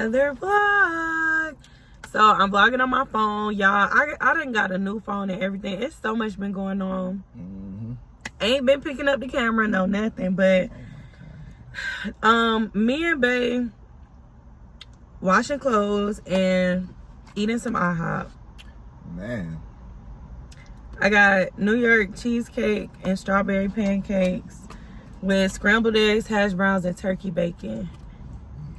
another vlog. So I'm vlogging on my phone, y'all. I done got a new phone and everything. It's so much been going on. Ain't been picking up the camera, no nothing. But me and Bae washing clothes and eating some IHOP. Man, I got New York cheesecake and strawberry pancakes with scrambled eggs, hash browns, and turkey bacon.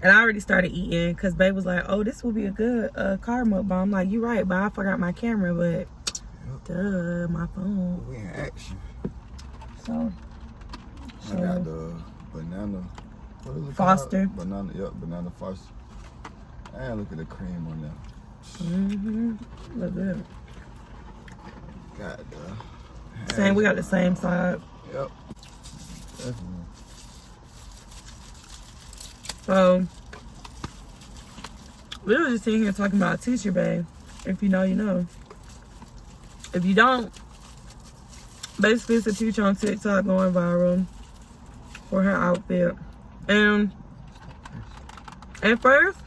And I already started eating because Babe was like, oh, this will be a good car mukbang. I'm like, you right, but I forgot my camera, but duh, my phone. we in action. So I got the banana. What is it Foster. called? Banana Foster. And look at the cream on there. Look good. Got the Same, we got the same side. Yep. Definitely. So we were just sitting here talking about teacher Bae. If you know, you know. If you don't, basically it's a teacher on TikTok going viral for her outfit. And at first,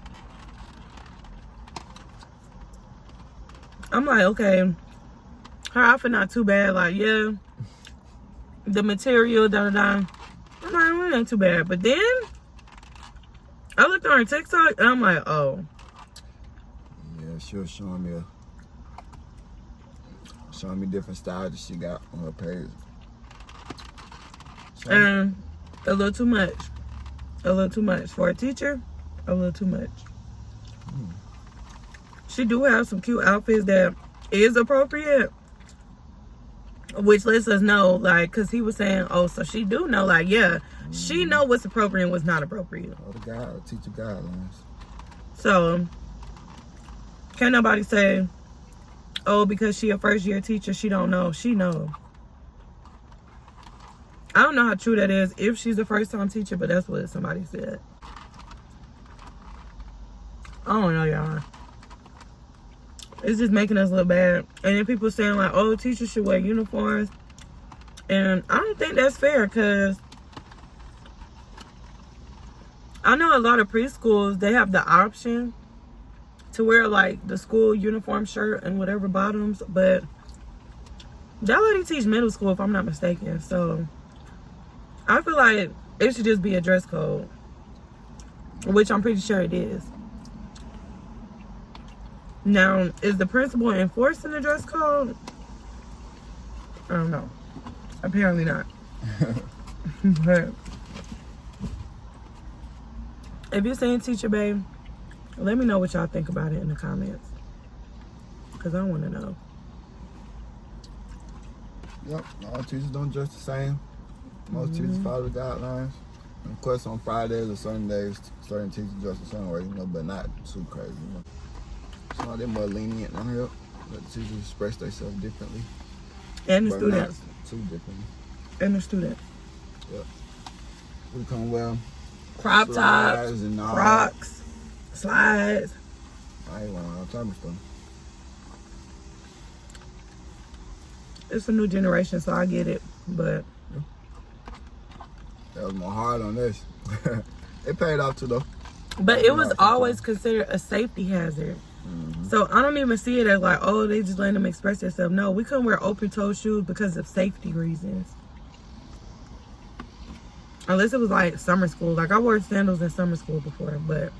I'm like, okay, her outfit not too bad. Like, yeah, the material, da-da-da. I'm like, well, it ain't too bad. But then I looked on her TikTok and I'm like, oh. Yeah, she was showing me different styles that she got on her page. And a little too much. A little too much. For a teacher, a little too much. She do have some cute outfits that is appropriate. Which lets us know, like, because he was saying, oh, so she do know, like, yeah, she know what's appropriate and what's not appropriate. Oh, the teacher guidelines. So, can't nobody say, oh, because she a first year teacher, she don't know. She know. I don't know how true that is if she's a first time teacher, but that's what somebody said. I don't know, y'all. It's just making us look bad. And then people saying like, oh, teachers should wear uniforms. And I don't think that's fair because I know a lot of preschools, they have the option to wear like the school uniform shirt and whatever bottoms. But y'all already teach middle school if I'm not mistaken. So I feel like it should just be a dress code. Which I'm pretty sure it is. Now, is the principal enforcing the dress code? I don't know. Apparently not. But if you're saying teacher Bae, let me know what y'all think about it in the comments. Because I want to know. Yep, all teachers don't dress the same. Most teachers follow the guidelines. And of course, on Fridays or Sundays, certain teachers dress the same way, but not too crazy. So they're more lenient on here. Let the teachers express themselves differently. And the students. Too differently. And the students. Yep. We come well. Crop tops, and all Crocs, slides. I ain't want all type of stuff. It's a new generation, so I get it. But that was more hard on this. It paid off too, though. But it was always considered a safety hazard. So I don't even see it as like, oh, they just letting them express themselves. No, we couldn't wear open-toe shoes because of safety reasons. Unless it was like summer school. Like I wore sandals in summer school before, but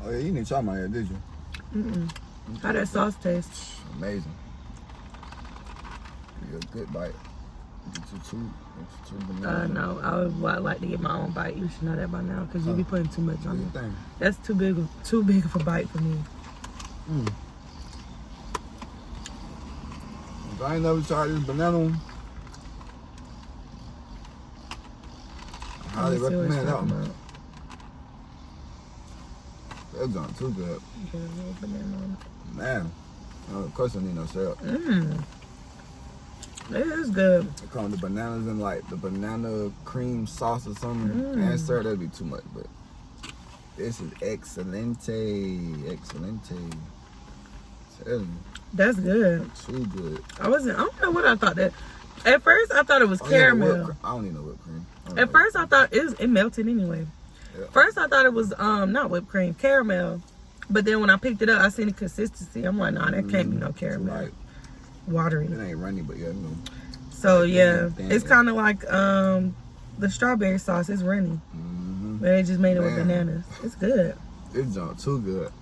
Oh yeah, you didn't try my head, did you? How that sauce taste? Amazing. Give you a good bite. Get you two bananas. No, I would like to get my own bite. You should know that by now, because you be putting too much on it. That's too big of a bite for me. If I ain't never tried this banana one, I highly recommend that one. That's not too good. Man, of course I need no syrup. It is good. They call the bananas in like the banana cream sauce or something. And syrup, that'd be too much, but this is excelente. Excelente. That's good. Too good. I don't know what I thought that At first, I thought it was caramel. I don't need no whipped cream. At first, I thought it melted anyway. Yeah. First, I thought it was not whipped cream, caramel. But then when I picked it up, I seen the consistency. I'm like, nah, that can't be no caramel. Like, watery. it ain't runny, but yeah, no. So yeah, it's kind of like the strawberry sauce. It's runny, but they just made it with bananas. It's good. It's not too good.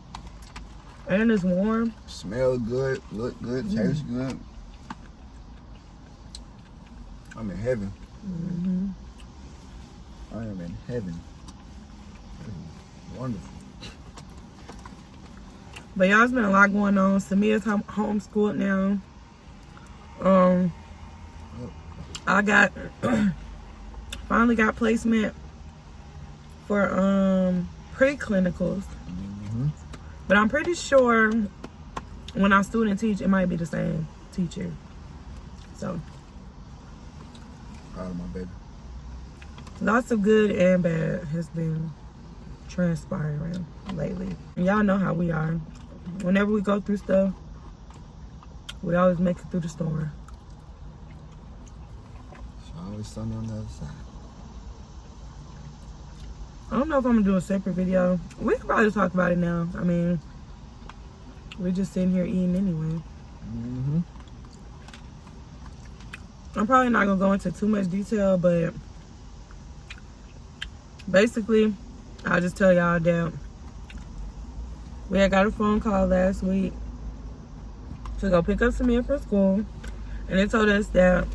And it's warm. Smell good, look good, taste good. I'm in heaven. I am in heaven. Wonderful. But y'all, there's been a lot going on. Samia's homeschooled now. I got finally got placement for pre-clinicals. But I'm pretty sure when I student teach, it might be the same teacher. So Proud of my baby. lots of good and bad has been transpiring lately. And y'all know how we are. Whenever we go through stuff, we always make it through the storm. It's always sunny on the other side. I don't know if I'm gonna do a separate video. We could probably talk about it now. I mean, we're just sitting here eating anyway. I'm probably not gonna go into too much detail, but basically, I'll just tell y'all that we had got a phone call last week to go pick up Samir from school, and they told us that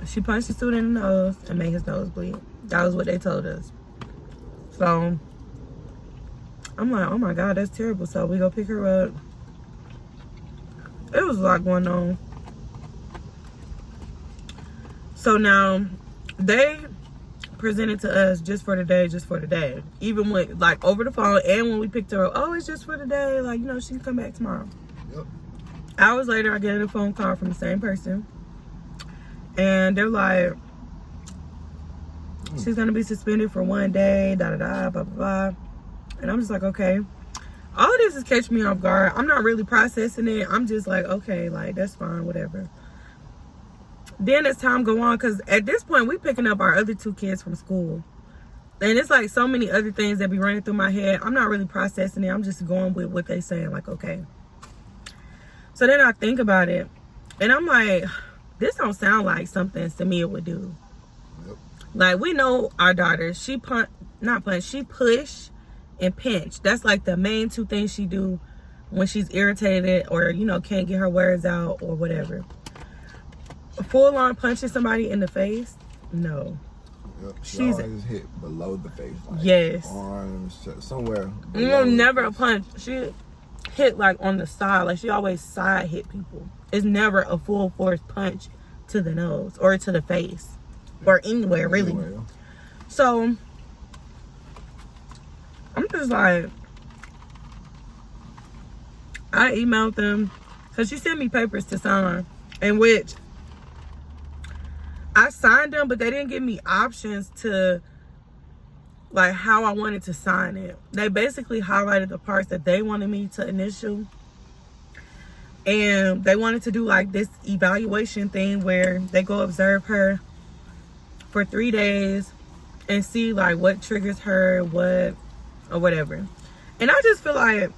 she punched the student in the nose and made his nose bleed. That was what they told us. So I'm like, oh my God, that's terrible. So we go pick her up. It was a lot going on. So now they presented to us just for the day. Even when, like, over the phone and when we picked her up, oh, it's just for the day. Like, you know, she can come back tomorrow. Yep. Hours later, I get a phone call from the same person. And they're like, she's going to be suspended for 1 day, blah, blah, blah. And I'm just like, okay. All of this is catching me off guard. I'm not really processing it. I'm just like, okay, like, that's fine, whatever. Then as time go on, because at this point, we picking up our other 2 kids from school. And it's like so many other things that be running through my head. I'm not really processing it. I'm just going with what they saying, like, okay. So then I think about it. And I'm like, this don't sound like something Samia would do. Yep. Like, we know our daughter. She she push and pinch. That's like the main 2 things she do when she's irritated or, you know, can't get her words out or whatever. Full on punching somebody in the face? No. Yep. She always hit below the face. Like yes. Arms, somewhere. Never a punch. She hit like on the side. Like she always side hit people. It's never a full force punch to the nose or to the face or anywhere really. Anywhere, yeah. So I'm just like, I emailed them because she sent me papers to sign, in which I signed them, but they didn't give me options to, like, how I wanted to sign it. They basically highlighted the parts that they wanted me to initial. And they wanted to do, like, this evaluation thing where they go observe her for 3 days and see, like, what triggers her, what, or whatever. And I just feel like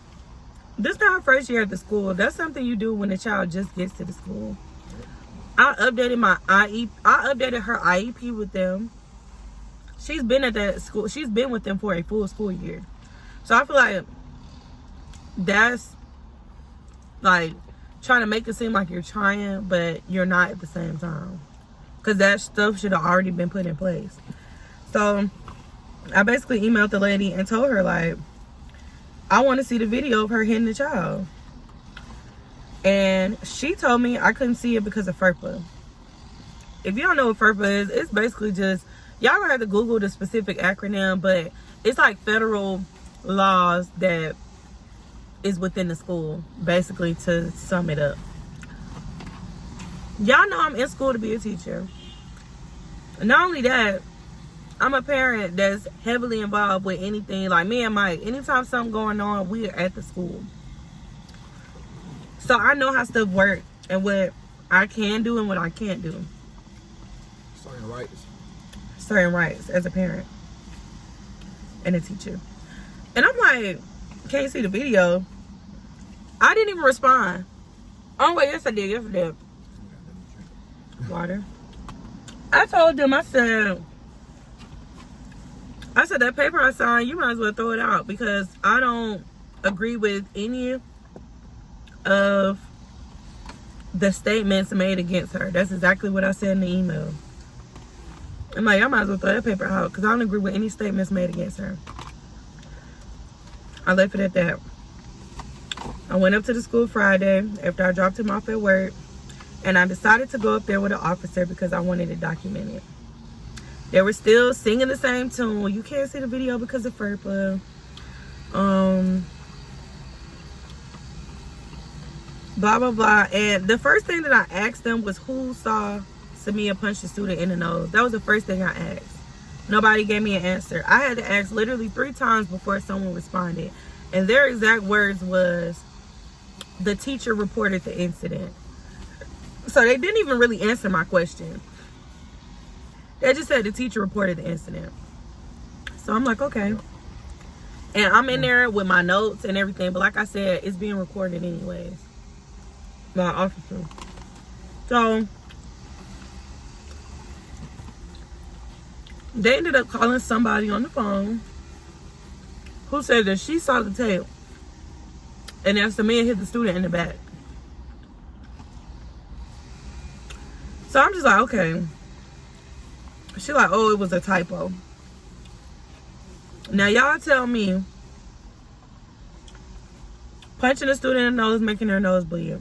this is not her first year at the school. That's something you do when a child just gets to the school. I updated my IEP. I updated her IEP with them. She's been at that school. She's been with them for a full school year. So I feel like that's like trying to make it seem like you're trying, but you're not at the same time. Because that stuff should have already been put in place. So I basically emailed the lady and told her, like, I want to see the video of her hitting the child. And she told me I couldn't see it because of FERPA. If you don't know what FERPA is, it's basically just, y'all gonna have to Google the specific acronym, but it's like federal laws that is within the school, basically, to sum it up. Y'all know I'm in school to be a teacher. And not only that, I'm a parent that's heavily involved with anything. Like me and Mike, anytime something going on, we're at the school. So I know how stuff works and what I can do and what I can't do. Certain rights. Certain rights as a parent and a teacher. And I'm like, can't see the video. I didn't even respond. Oh wait, yes I did. Yes I did. Water. I told them, I said that paper I signed, you might as well throw it out because I don't agree with any of the statements made against her. That's exactly what I said in the email. I'm like, I might as well throw that paper out because I don't agree with any statements made against her. I left it at that. I went up to the school Friday after I dropped him off at work, and I decided to go up there with an officer because I wanted it documented. They were still singing the same tune. You can't see the video because of FERPA. Blah, blah, blah. And the first thing that I asked them was who saw Samia punch the student in the nose. That was the first thing I asked. Nobody gave me an answer. I had to ask literally 3 times before someone responded. And their exact words was, the teacher reported the incident. So they didn't even really answer my question. They just said the teacher reported the incident. So I'm like, okay. And I'm in there with my notes and everything. But like I said, it's being recorded anyways by an officer. So they ended up calling somebody on the phone who said that she saw the tape and that the man hit the student in the back. So I'm just like, okay. She like, oh, it was a typo. Now y'all tell me, punching a student in the nose, making their nose bleed,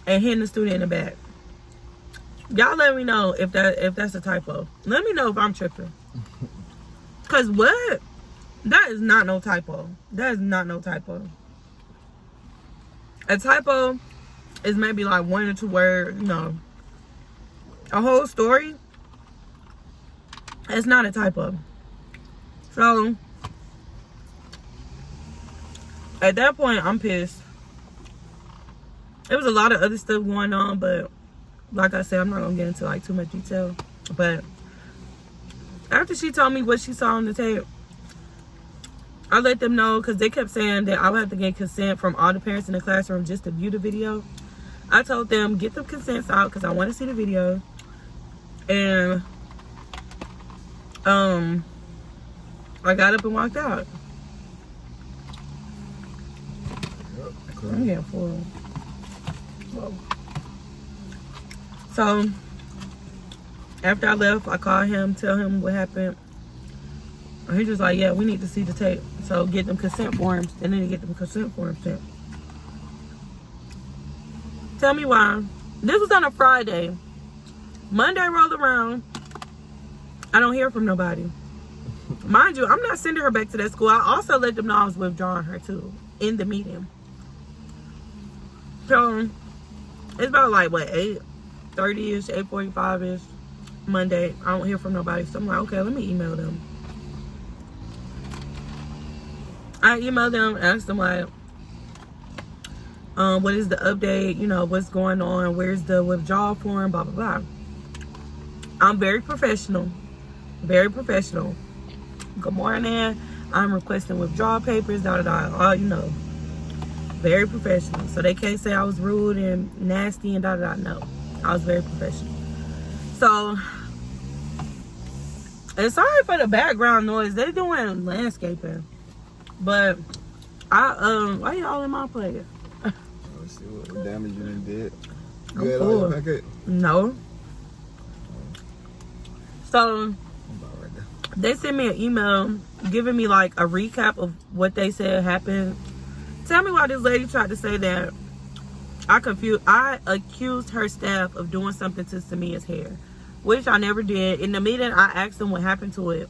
and hitting the student in the back. Y'all let me know if that's a typo. Let me know if I'm tripping. Cause what? That is not no typo. That is not no typo. A typo is maybe like 1 or 2 words, you know. A whole story, it's not a typo. So at that point, I'm pissed. There was a lot of other stuff going on, but like I said, I'm not gonna get into like too much detail. But after she told me what she saw on the tape, I let them know because they kept saying that I would have to get consent from all the parents in the classroom just to view the video. I told them, get the consents out because I want to see the video. And I got up and walked out. I'm getting full. Whoa. So after I left, I called him, tell him what happened. And he was like, yeah, we need to see the tape. So get them consent forms, and then get them consent forms sent. Tell me why. This was on a Friday. Monday rolled around. I don't hear from nobody. Mind you, I'm not sending her back to that school. I also let them know I was withdrawing her too in the meeting. So it's about like what, 8:30ish, 8:45ish Monday. I don't hear from nobody. So I'm like, okay, let me email them. I emailed them, asked them like, what is the update? You know, what's going on? Where's the withdrawal form? Blah, blah, blah. I'm very professional. Very professional. Good morning. I'm requesting withdrawal papers, da, da, da. All you know. Very professional. So they can't say I was rude and nasty and da, da, da. No. I was very professional. So, and sorry for the background noise. They're doing landscaping. But why y'all in my place? Let's see what damage you did. I'm You had all full. your packet? No. So About right there. they sent me an email giving me like a recap of what they said happened. Tell me why this lady tried to say that I accused her staff of doing something to Samia's hair, which I never did. In the meeting, I asked them what happened to it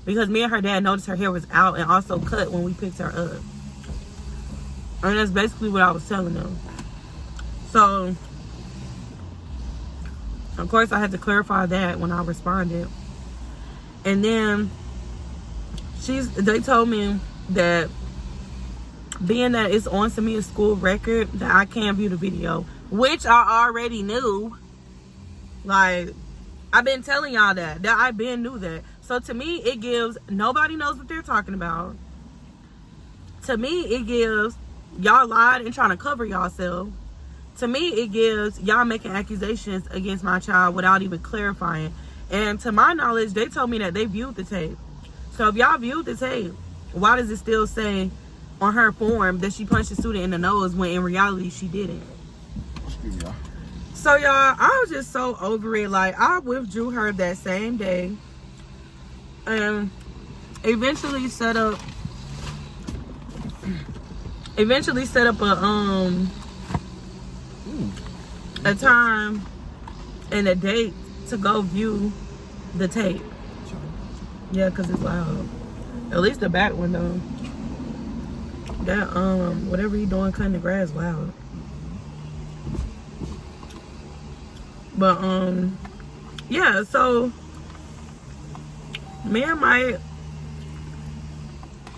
because me and her dad noticed her hair was out and also cut when we picked her up. And that's basically what I was telling them. So, of course, I had to clarify that when I responded. And then they told me that being that it's on Samia's school record, that I can't view the video, which I already knew. Like, I've been telling y'all that I've been knew that. So to me, it gives, nobody knows what they're talking about. To me, it gives, y'all lied and trying to cover yourself. To me, it gives y'all making accusations against my child without even clarifying. And to my knowledge, they told me that they viewed the tape. So if y'all viewed the tape, why does it still say on her form that she punched the student in the nose when in reality she didn't? Excuse me, y'all. So y'all, I was just so over it. Like, I withdrew her that same day and eventually set up a time and a date to go view the tape. Yeah, because it's loud. At least the back window. That whatever you doing cutting the grass loud. But yeah, so me and Mike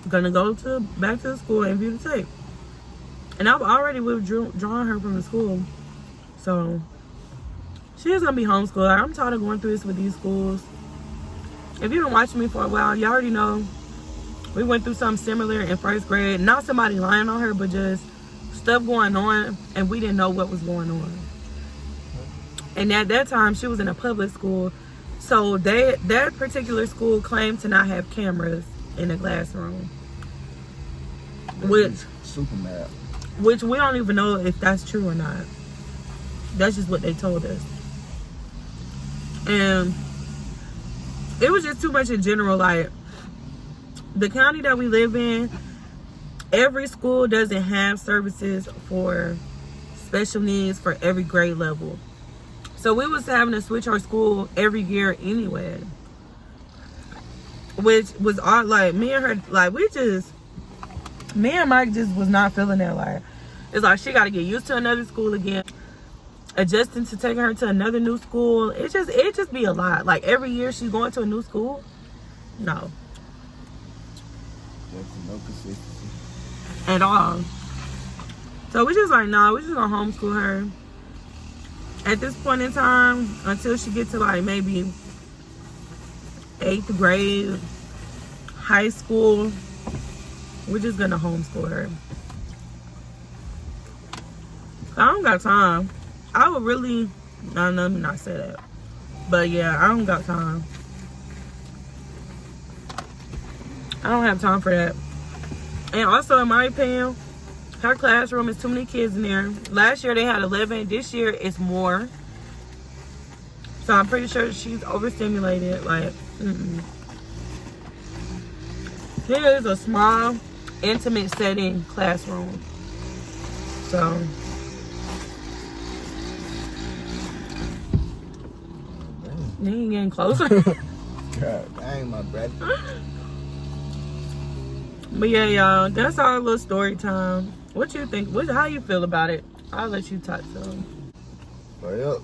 gonna go back to the school and view the tape. And I've already withdrawn her from the school. So she's gonna be homeschooled. I'm tired of going through this with these schools. If you've been watching me for a while, you already know we went through something similar in first grade. Not somebody lying on her, but just stuff going on and we didn't know what was going on. And at that time, she was in a public school. So that particular school claimed to not have cameras in the classroom. Which super mad. Which we don't even know if that's true or not. That's just what they told us. And it was just too much in general. Like, the county that we live in, every school doesn't have services for special needs for every grade level. So we was having to switch our school every year anyway. Which was all, like, me and her, like, me and Mike just was not feeling that. Like, it's like she got to get used to another school again. Adjusting to taking her to another new school. It just be a lot. Like, every year she's going to a new school. No. There's no consistency. At all. So we just like, no, we just gonna homeschool her. At this point in time, until she gets to like maybe 8th grade, high school, we're just gonna homeschool her. I don't got time. I would really, no, let me not say that. But yeah, I don't got time. I don't have time for that. And also, in my opinion, her classroom is too many kids in there. Last year they had 11. This year it's more. So I'm pretty sure she's overstimulated. Like, Here is a small, intimate setting classroom. So you ain't getting closer. God dang, my brother. But yeah, y'all, that's our little story time. What you think? How you feel about it? I'll let you talk to them. But yep,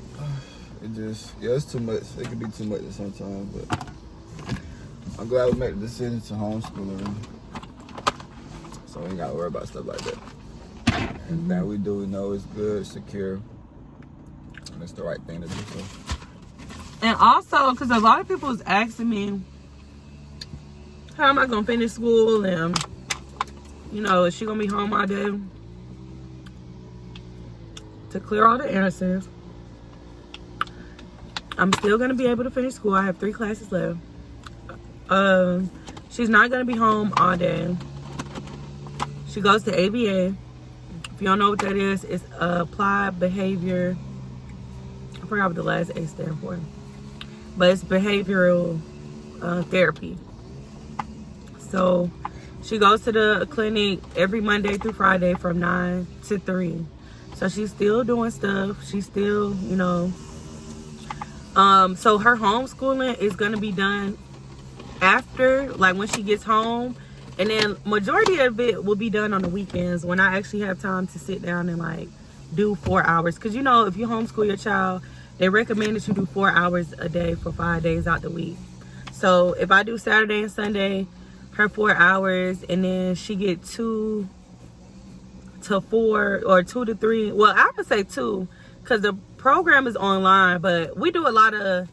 it's too much. It can be too much sometimes, but I'm glad we made the decision to homeschool her. So we ain't gotta worry about stuff like that. Everything we do, we know it's good, secure, and it's the right thing to do. So. And also, because a lot of people is asking me, how am I gonna finish school, and is she gonna be home all day? To clear all the answers, I'm still gonna be able to finish school. I have 3 classes left. She's not gonna be home all day. She goes to ABA. If you don't know what that is, it's Applied Behavior. I forgot what the last A stands for, but it's behavioral therapy. So she goes to the clinic every Monday through Friday from 9 to 3. So she's still doing stuff. She's still, so her homeschooling is going to be done after, like when she gets home. And then majority of it will be done on the weekends when I actually have time to sit down and like do 4 hours. Because, if you homeschool your child, they recommend that you do 4 hours a day for 5 days out the week. So if I do Saturday and Sunday, her 4 hours, and then she get two to 4 or 2 to 3. Well, I would say 2 because the program is online, but we do a lot of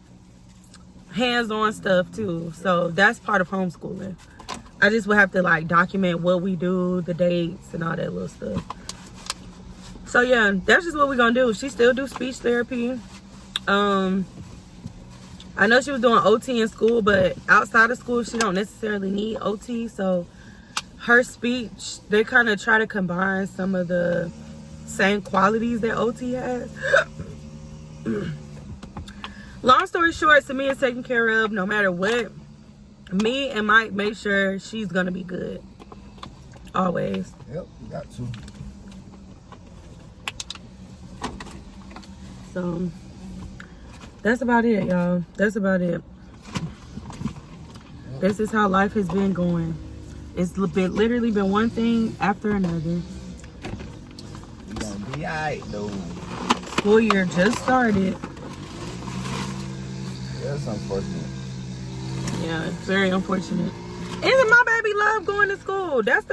hands-on stuff too. So that's part of homeschooling. I just would have to like document what we do, the dates and all that little stuff. So yeah, that's just what we're gonna do. She still do speech therapy. I know she was doing OT in school, but outside of school she don't necessarily need OT. So her speech, they kind of try to combine some of the same qualities that OT has. Long story short, Samia is taken care of no matter what. Me and Mike make sure she's gonna be good. Always. Yep, got to. So that's about it, y'all. That's about it. This is how life has been going. It's literally been one thing after another. You gonna be alright though. School year just started. Yeah, that's unfortunate. Yeah, it's very unfortunate. And my baby love going to school. That's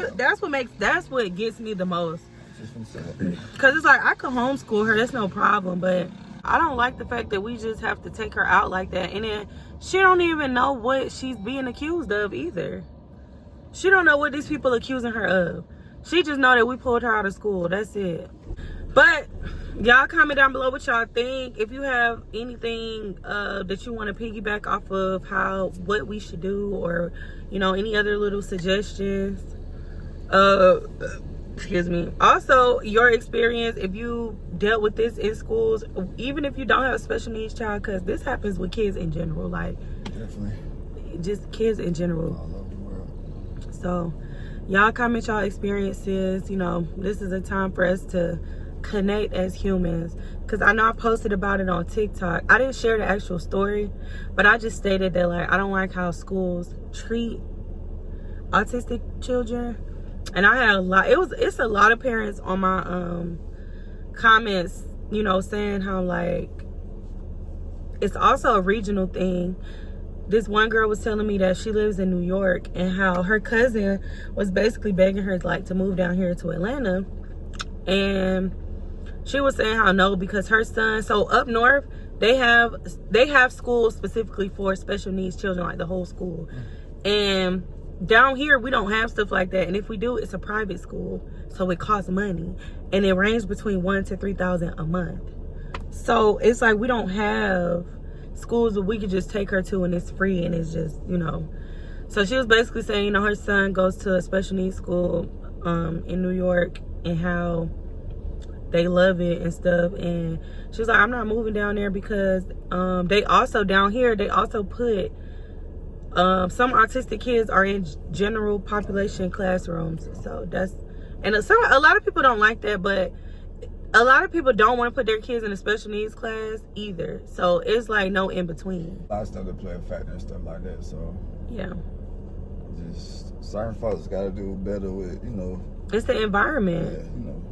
what gets me the most. Cause it's like I could homeschool her, that's no problem, but I don't like the fact that we just have to take her out like that, and then she don't even know what she's being accused of either. She don't know what these people accusing her of. She just know that we pulled her out of school. That's it. But y'all comment down below what y'all think. If you have anything that you want to piggyback off of what we should do, or you know, any other little suggestions. Excuse me. Also, your experience, if you dealt with this in schools, even if you don't have a special needs child, because this happens with kids in general, like definitely just kids in general. All over the world. So y'all comment y'all experiences. You know, this is a time for us to connect as humans, because I know I posted about it on TikTok. I didn't share the actual story, but I just stated that like I don't like how schools treat autistic children. And I had a lot, it's a lot of parents on my comments, you know, saying how like it's also a regional thing. This one girl was telling me that she lives in New York, and how her cousin was basically begging her like to move down here to Atlanta, and she was saying how no, because her son, so up north they have schools specifically for special needs children, like the whole school, and down here we don't have stuff like that, and if we do, it's a private school, so it costs money, and it ranges between $1,000 to $3,000 a month. So it's like we don't have schools that we could just take her to and it's free, and it's just, you know. So she was basically saying, you know, her son goes to a special needs school in New York, and how they love it and stuff, and she was like, I'm not moving down there because they also down here they also put some autistic kids are in general population classrooms. So that's, and a lot of people don't like that, but a lot of people don't want to put their kids in a special needs class either. So it's like no in between. A lot of stuff that play a factor and stuff like that. So yeah, just certain folks got to do better with, you know. It's the environment. Yeah, you know.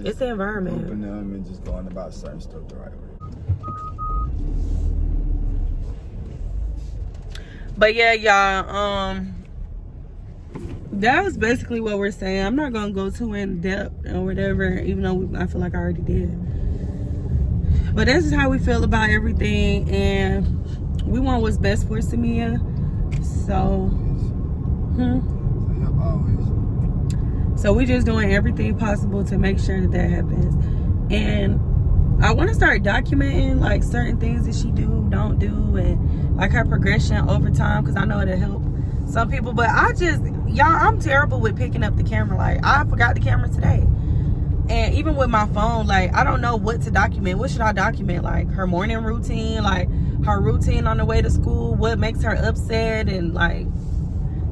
It's the environment. Grouping them and just going about certain stuff the right way. But yeah, y'all, that was basically what we're saying. I'm not gonna go too in depth or whatever, even though I feel like I already did. But that's just how we feel about everything, and we want what's best for Samia. So, so we just doing everything possible to make sure that happens. And I want to start documenting like certain things that she don't do, and like her progression over time, because I know it'll help some people. But I'm terrible with picking up the camera. Like, I forgot the camera today, and even with my phone, like I don't know what to document. What should I document? Like her morning routine, like her routine on the way to school, what makes her upset, and like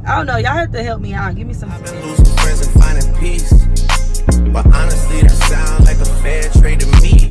I don't know. Y'all have to help me out. Give me some tips. I've been losing friends and finding peace, but honestly that sound like a fair trade to me.